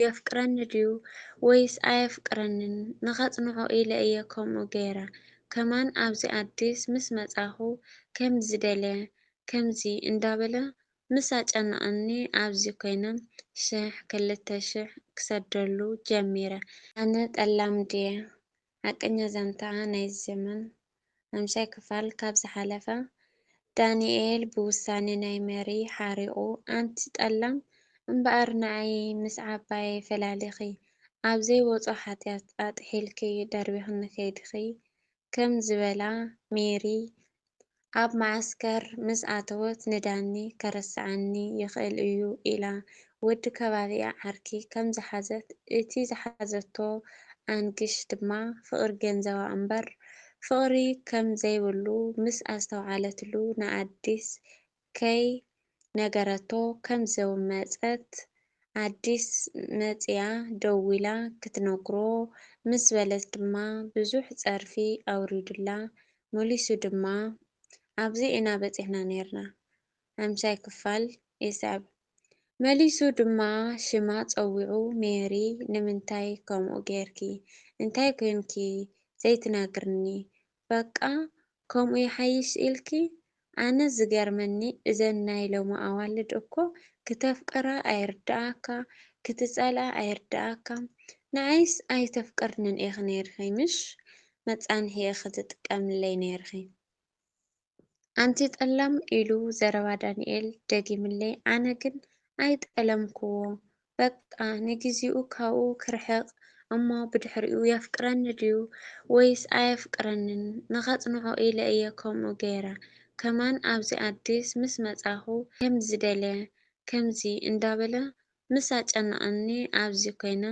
يفقرني ديو ويس أيفقرنن نخاطنعو إلى إيا كمو جيرا كمان أبزي أديس مس متاهو كم زدلة كم زي اندابلة مساج أني أبزي كينا شح كلتا شح كسدرلو جميرة أنا تألم دي حقني زمتها ناي الزمن أمشي كفال كابز حلفة دانيኤል ብውሳኔ ናይ መሪ ሓሪቑ ኣንቲ ጠላም እምበኣር ንዓይ ምስ ዓባይ ፈላሊኺ ኣብ ዘይወፆ ሓጢኣት ኣጥሒልኪ ደርቢኽኒ ከይድኺ ከም ዝበላ ሜሪ ኣብ ማዓስከር ምስ ኣተወት ንዳኒ ከረስዓኒ ይኽእል እዩ ኢላ ወዲ ከባቢኣ ዓርኪ ከም ዝሓዘት እቲ ዝሓዘቶ ኣንግሽ ድማ ፍቕሪ ገንዘባ እምበር ፍቕሪ ከም ዘይብሉ ምስ ኣስተውዓለትሉ ንኣዲስ ከይ ነገረቶ ከም ዘውመፀት ኣዲስ መፅያ ደው ኢላ ክትነግሮ ምስ በለት ድማ ብዙሕ ፀርፊ ኣውሪዱላ መሊሱ ድማ ኣብዚ ኢና በፂሕና ነርና ኣምሳይ ክፋል ይስዕብ መሊሱ ድማ ሽማ ፀዊዑ ሜሪ ንምንታይ ከምኡ ጌርኪ እንታይ ኮንኪ ዘይትነግርኒ በቃ ከምኡ ይሓይሽ ኢልኪ ኣነ ዝገርመኒ እዘን ናይ ሎሚ ኣዋልድ እኮ ክተፍቅራ ኣይርዳእካ ክትፀልኣ ኣይርዳእካ ንዓይስ ኣይተፍቅርንን ኢኺ ነይርኺ ምሽ መፃንሒ ክትጥቀምለይ ነይርኺ ኣንቲ ጠላም ኢሉ ዘረባ ዳንኤል ደጊምለይ ኣነ ግን ኣይጠለምክዎ በቃ ንግዚኡ ካብኡ ክርሕቕ እሞ ብድሕሪኡ የፍቅረኒ ድዩ ወይስ ኣየፍቅረንን ንኸፅንዖ ኢለ እየ ከምኡ ገይረ ከማን ኣብዚ ኣዲስ ምስ መፃኹ ከም ዝደልየ ከምዚ እንዳበለ ምስ ኣጨነቐኒ ኣብዚ ኮይነ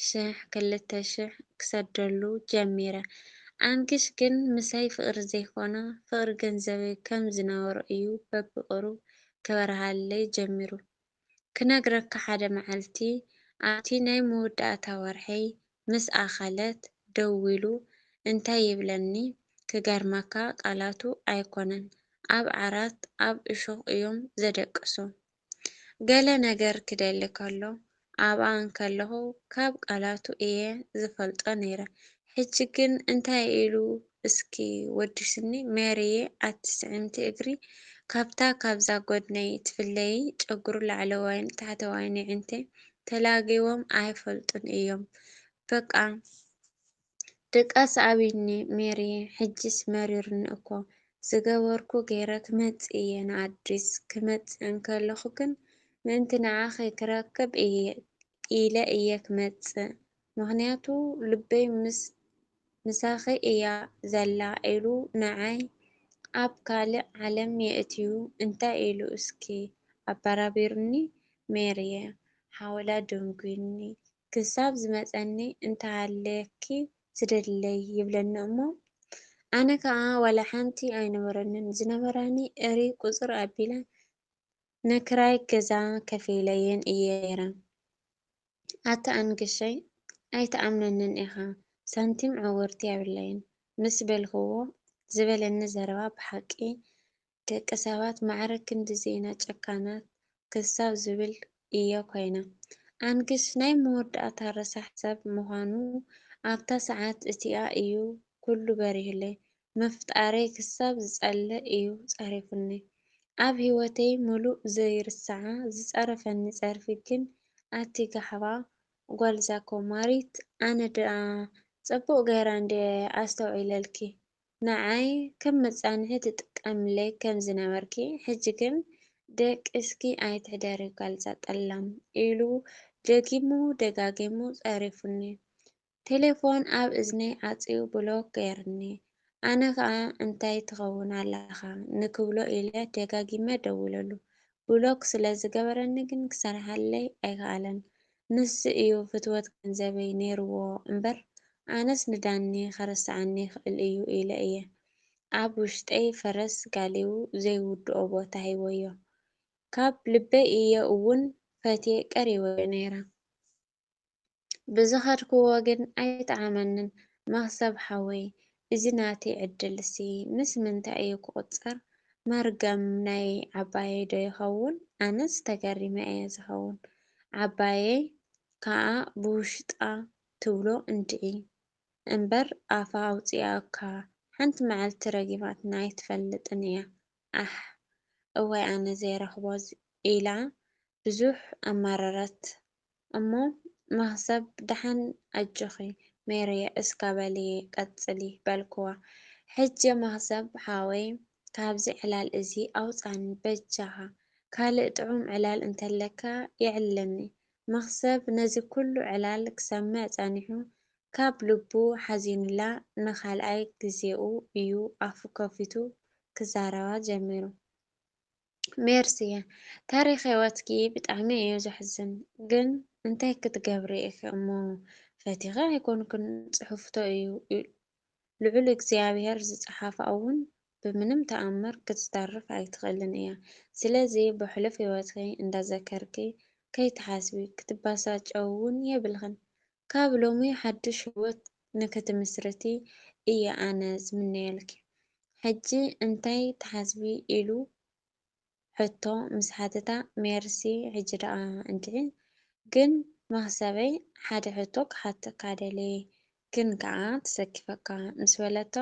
ሽሕ ክልተ ሽሕ ክሰደሉ ጀሚረ ኣንግሽ ግን ምሳይ ፍቅሪ ዘይኮነ ፍቅሪ ገንዘበይ ከም ዝነበሮ እዩ በብቕሩብ ከበረሃለይ ጀሚሩ ክነግረካ ሓደ መዓልቲ ኣብቲ ናይ መወዳእታ ወርሐይ ምስ ኣኸለት ደው ኢሉ እንታይ ይብለኒ ክገርመካ ቃላቱ ኣይኮነን ኣብ ዓራት ኣብ እሾኽ እዮም ዘደቅሶ ገለ ነገር ክደሊ ከሎ ኣብኣ እንከለኹ ካብ ቃላቱ እየ ዝፈልጦ ነይረ ሕጂ ግን እንታይ ኢሉ እስኪ ወዲስኒ ሜሪዬ ኣትስዕምቲ እግሪ ካብታ ካብዛ ጎድነይ ትፍለይ ጨጉሩ ላዕለዋይን ታሕተዋይን ይዕንተ ተላጊቦም ኣይፈልጡን እዮም በቃ ደቃስ ኣብኒ ሜሪዬ ሕጅስ መሪርኒ እኮ ዝገበርኩ ገይረ ክመፅእ እየ ንኣዲስ ክመፅእ እንከለኹ ግን ምእንቲ ንዓኺ ክረክብ ኢለ እየ ክመፅእ ምክንያቱ ልበይ ምሳኺ እያ ዘላ ኢሉ ንዓይ ኣብ ካልእ ዓለም የእትዩ እንታይ ኢሉ እስኪ ኣበራቢሩኒ ሜሪዬ ሓወላ ደንጉኒ ክሳብ ዝመፀኒ እንተሃለየኪ ዝደለይ ይብለኒ እሞ ኣነ ከዓ ዋላ ሓንቲ ኣይነበረንን ዝነበራኒ እሪ ቁፅር ኣቢለ ነክራይ ገዛ ከፊለየን እየ ነይረ ኣታ ኣንግሸይ ኣይተኣምነንን ኢኻ ሳንቲም ዕወርቲ የብለይን ምስ በልኽዎ ዝበለኒ ዘረባ ብሓቂ ደቂ ሰባት ማዕረ ክንዲ ዜና ጨካናት ክሳብ ዝብል እየ ኮይነ ኣንግሽ ናይ መወዳእታ ረሳሕ ሰብ ምዃኑ ኣብታ ሰዓት እቲኣ እዩ ኩሉ በሪህለይ መፍጣረይ ክሳብ ዝፀልእ እዩ ፀሪፉኒ ኣብ ሂወተይ ሙሉእ ዘይርስዓ ዝፀረፈኒ ፀርፊ ግን ኣቲ ጋሕባ ጓልዛ ኮማሪት ኣነ ድኣ ፅቡቅ ገይራ እንደ ኣስተውዒለልኪ ንዓይ ከም መፃንሒ ትጥቀምለይ ከም ዝነበርኪ ሕጂ ግን ደቅስኪ ኣይትሕደሪ ጓልዛ ጠላም ኢሉ ደጊሙ ደጋጊሙ ፀሪፉኒ ቴሌፎን ኣብ እዝነይ ኣፅዩ ብሎክ ገይርኒ ኣነ ከዓ እንታይ ትኸውን ኣለኻ ንክብሎ ኢለ ደጋጊመ ደውለሉ ብሎክ ስለ ዝገበረኒ ግን ክሰርሓለይ ኣይከኣለን ንስ እዩ ፍትወት ገንዘበይ ነይርዎ እምበር ኣነስ ንዳኒ ከረስዓኒ ይኽእል እዩ ኢለ እየ ኣብ ውሽጠይ ፈረስ ጋሊቡ ዘይውድኦ ቦታ ሂበዮ ካብ ልበይ እየ እውን ፈትየ ቀሪበዮ ነይረ ብዝኸድክዎ ግን ኣይጠዓመንን መክሰብ ሓወይ እዚ ናተይ ዕድልሲ ምስ ምንታይ እዩ ክቁፀር መርገም ናይ ዓባየ ዶ ይኸውን ኣነስ ተገሪመ እየ ዝኸውን ዓባየ ከዓ ብውሽጣ ትብሎ እንድዒ እምበር ኣፋ ኣውፂኣ እኳ ሓንቲ መዓልቲ ረጊማትና ኣይትፈልጥን እያ። ኣሕ እዋይ ኣነ ዘይረኽቦ ኢላ ብዙሕ ኣማረረት እሞ ማህሰብ ደሓን ኣጆኺ ሜርየ እስካ በልየ ቀፅሊ በልክዋ ሕጂ ማህሰብ ሓወይ ካብዚ ዕላል እዚ ኣውፃኒ በጃኻ ካልእ ጥዑም ዕላል እንተለካ ይዕልለኒ። መክሰብ ነዚ ኩሉ ዕላል ክሰምዕ ፀኒሑ ካብ ልቡ ሓዚኑላ ንኻልኣይ ግዜኡ እዩ ኣፉ ከፊቱ ክዛረባ ጀሚሩ። ሜርስየ ታሪክ ህይወትኪ ብጣዕሚ እዩ ዘሕዝን። ግን እንታይ ክትገብሪ ኢኺ እሞ ፈቲኸ ኣይኮንክን ፅሑፍቶ እዩ ልዑል እግዚኣብሔር ዝፀሓፎ እውን ብምንም ተኣምር ክትተርፍ ኣይትኽእልን እያ። ስለዚ ብሕሉፍ ህይወትኪ እንዳዘከርኪ ከይተሓስቢ ክትባሳጨው እውን የብልኽን። ካብ ሎሚ ሓድሽ ህይወት ንክትምስርቲ እየ ኣነ ዝምነየልኪ። ሕጂ እንታይ ተሓስቢ ኢሉ ሕቶ ምስ ሓተታ ሜርሲ ሕጂ ደኣ እንድዒ ግን ማህሰበይ ሓደ ሕቶ ክሓተካ ደለየ ግን ከዓ ተሰኪፈካ ምስ በለቶ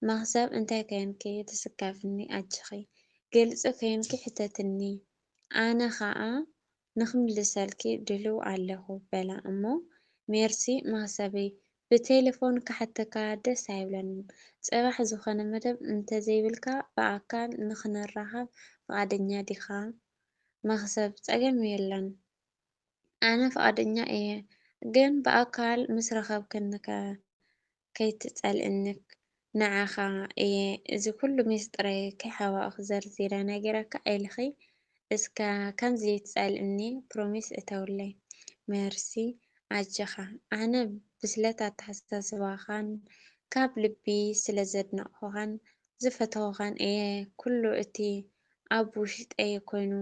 ማህሰብ እንታይ ኮንኪ ተስካፍኒ ኣጅኺ ግልፂ ኮንኪ ሕተትኒ ኣነ ከዓ ንክምልሰልኪ ድልው ኣለኹ በላ እሞ ሜርሲ ማህሰበይ ብቴሌፎን ክሓተካ ደስ ኣይብለንን ፅባሕ ዝኾነ መደብ እንተዘይብልካ ብኣካል ንክንራኸብ ፈቃደኛ ዲኻ? ማህሰብ ፀገም የለን ኣነ ፈቃደኛ እየ ግን ብኣካል ምስ ረኸብክንከ ከይትፀልእኒክ ንዓኻ እየ እዚ ኩሉ ሚስጥረይ ከይሓባእኹ ዘርዚረ ነገረካ ኣይልኺ እስካ ከምዚ ትፀልእኒ ፕሮሚስ እተውለይ። ሜርሲ ኣጀኻ ኣነ ብስለት ኣተሓሳስባኻን ካብ ልቢ ስለ ዘድነቕኻን ዝፈተውኻን እየ ኩሉ እቲ ኣብ ውሽጠይ ኮይኑ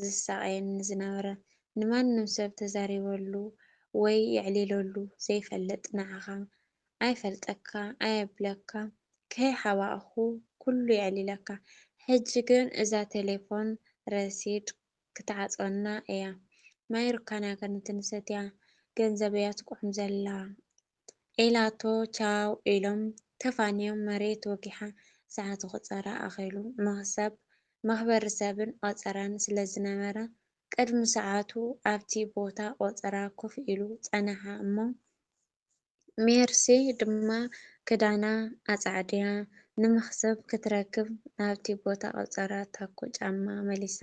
ዝሳቀየኒ ዝነበረ ንማንም ሰብ ተዛሪበሉ ወይ የዕሊለሉ ዘይፈልጥ ንዓኻ ኣይፈልጠካ ኣየብለካ ከይሓባእኹ ኩሉ የዕሊለካ። ሕጂ ግን እዛ ቴሌፎን ረሲድ ክትዓፅወና እያ ማይ ሩካና ከንትንሰትያ ገንዘብ እያ ትቁሕም ዘላ ኢላቶ ቻው ኢሎም ተፋንዮም መሬት ወጊሓ ሰዓቱ ቁፀራ ኣኺሉ መክሰብ መክበሪ ሰብን ቆፀራን ስለ ዝነበረ ቅድሚ ሰዓቱ ኣብቲ ቦታ ቆፀራ ኮፍ ኢሉ ፀንሓ እሞ ሜርሲ ድማ ክዳና ኣፃዕድያ ንመክሰብ ክትረክብ ናብቲ ቦታ ቆፀራ ታኮ ጫማ መሊሳ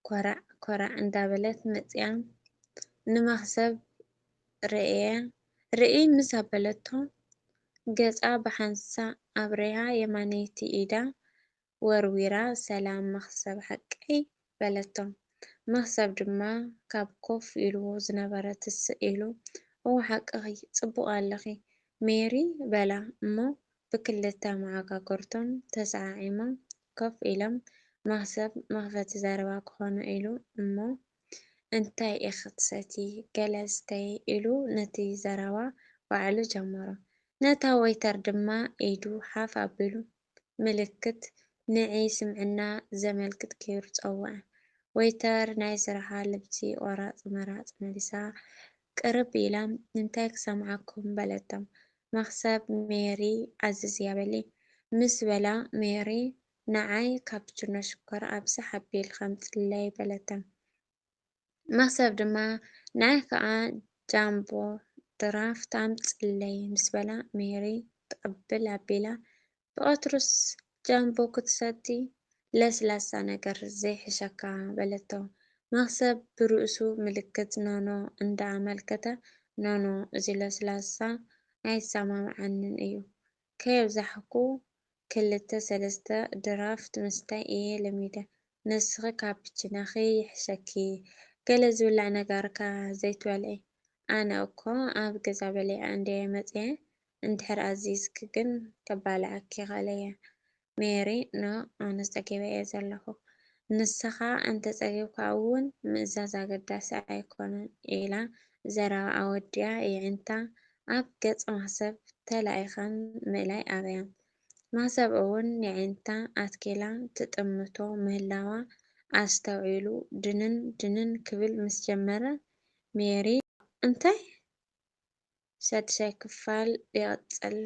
ኮራዕ ኮራዕ እንዳበለት መፅያ ንመክሰብ ርኢ ምስ ኣበለቶ ገፃ ብሓንሳ ኣብርያ የማነይቲ ኢዳ ወርዊራ ሰላም መክሰብ ሓቀይ በለቶ። መክሰብ ድማ ካብ ኮፍ ኢልዎ ዝነበረ ትስእ ኢሉ እዎ ሓቅኺ ፅቡቅ ኣለኺ ሜሪ በላ እሞ ብክልተ መዓጋገርቶም ተሰዓዒሞም ኮፍ ኢሎም መክሰብ መክፈቲ ዘረባ ክኾኑ ኢሉ እሞ እንታይ ኢኺ ትሰትይ ገለ ስተይ ኢሉ ነቲ ዘረባ ባዕሉ ጀመሮ። ነታ ወይተር ድማ ኢዱ ሓፍ ኣቢሉ ምልክት ንዒ ስምዕና ዘመልክት ገይሩ ፀወዐ። ወይተር ናይ ስራሓ ልብሲ ቆራፅ መራፅ መሊሳ ቅርብ ኢላ እንታይ ክሰምዓኩም በለቶም። መክሰብ ሜሪ ኣዝዝያ በሊ ምስ በላ ሜሪ ንዓይ ካፕችኖ ሽኮር ኣብዝሕ ኣቢል ከምፅለይ በለቶም። መክሰብ ድማ ንዓይ ከዓ ጃምቦ ድራፍት ኣምፅለይ ምስ በላ ሜሪ ትቅብል ኣቢላ ብቀትሩስ ጃምቦ ክትሰቲ ለስላሳ ነገር ዘይሕሸካ በለቶ። መክሰብ ብርእሱ ምልክት ኖኖ እንዳኣመልከተ ኖኖ እዚ ለስላሳ ኣይሰማምዓንን እዩ ከየብዛሕኩ ክልተ ሰለስተ ድራፍት ምስታይ እየ ለሚደ ንስኺ ካፕችናኺ ይሕሸኪ ገለ ዝብላዕ ነገርካ ዘይትበልዒ ኣነ እኮ ኣብ ገዛ በሊዐ እንድየ መፅየ እንድሕር ኣዚዝኪ ግን ከባልዓኪ ይኽእለየ። ሜሪ ኖ ኣነ ፀጊበ እየ ዘለኹ ንስኻ እንተፀጊብካ እውን ምእዛዝ ኣገዳሲ ኣይኮነን ኢላ ዘረባ ኣወዲያ ይዕንታ ኣብ ገፅ መክሰብ ተላኢኸን ምእላይ ኣብያ። መክሰብ እውን ይዕንታ ኣትኪላ ትጥምቶ ምህላዋ ኣስተውዒሉ ድንን ድንን ክብል ምስ ጀመረ ሜሪ እንታይ? ሳድሳይ ክፋል ይቕፅል።